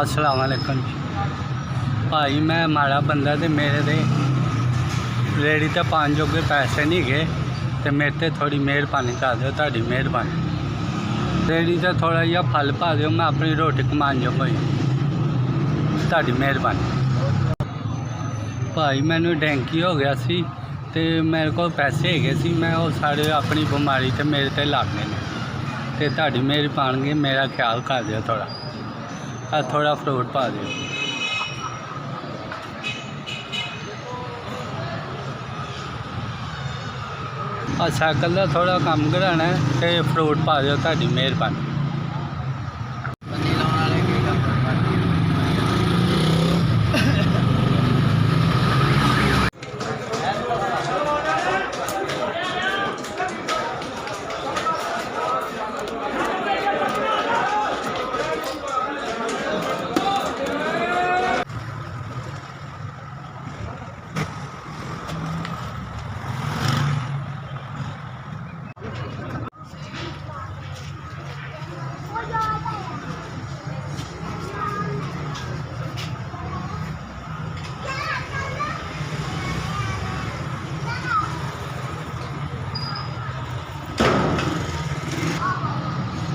अस्सलाम वालेकुम जी भाई, मैं माड़ा बंदा तो मेरे दे रेड़ी ते पान जोगे पैसे नहीं गए तो मेरे ते थोड़ी मेहरबानी कर दो। ताड़ी मेहरबानी रेड़ी ते थोड़ा जिहा फल पा दो, मैं अपनी रोटी कमान जो कोई ताड़ी मेहरबानी। भाई मैनू डेंकी हो गया सी ते मेरे को पैसे है सी, मैं वो सारे अपनी बीमारी ते मेरे ते लागने ने ते ताड़ी मेहरबानी मेरा ख्याल कर दियो। थोड़ा फ्रूट पा दियो। साइकिल का थोड़ा कम कराना है तो फ्रूट पा दियो, ताड़ी मेहरबानी।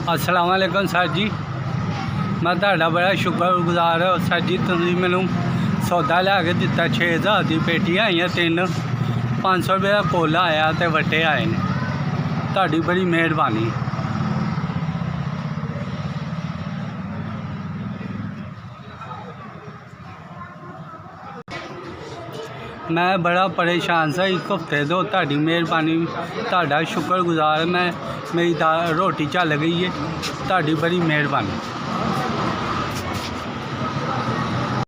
अस्सलाम वालेकुम सर जी, मैं तुहाडा बड़ा शुक्रगुजार हो सर जी। तुसीं मैनू सौदा लिया के दिता 6000 की पेटियां आईयां, 500 रुपये का कोला आया तो वट्टे आए ने। तुहाडी बड़ी मेहरबानी। मैं बड़ा परेशान सा एक हफ्ते तो, तुहाडी मेहरबानी, तुहाडा शुक्रगुजार मैं। मेरी रोटी चल गई है, तुहाडी बड़ी मेहरबानी।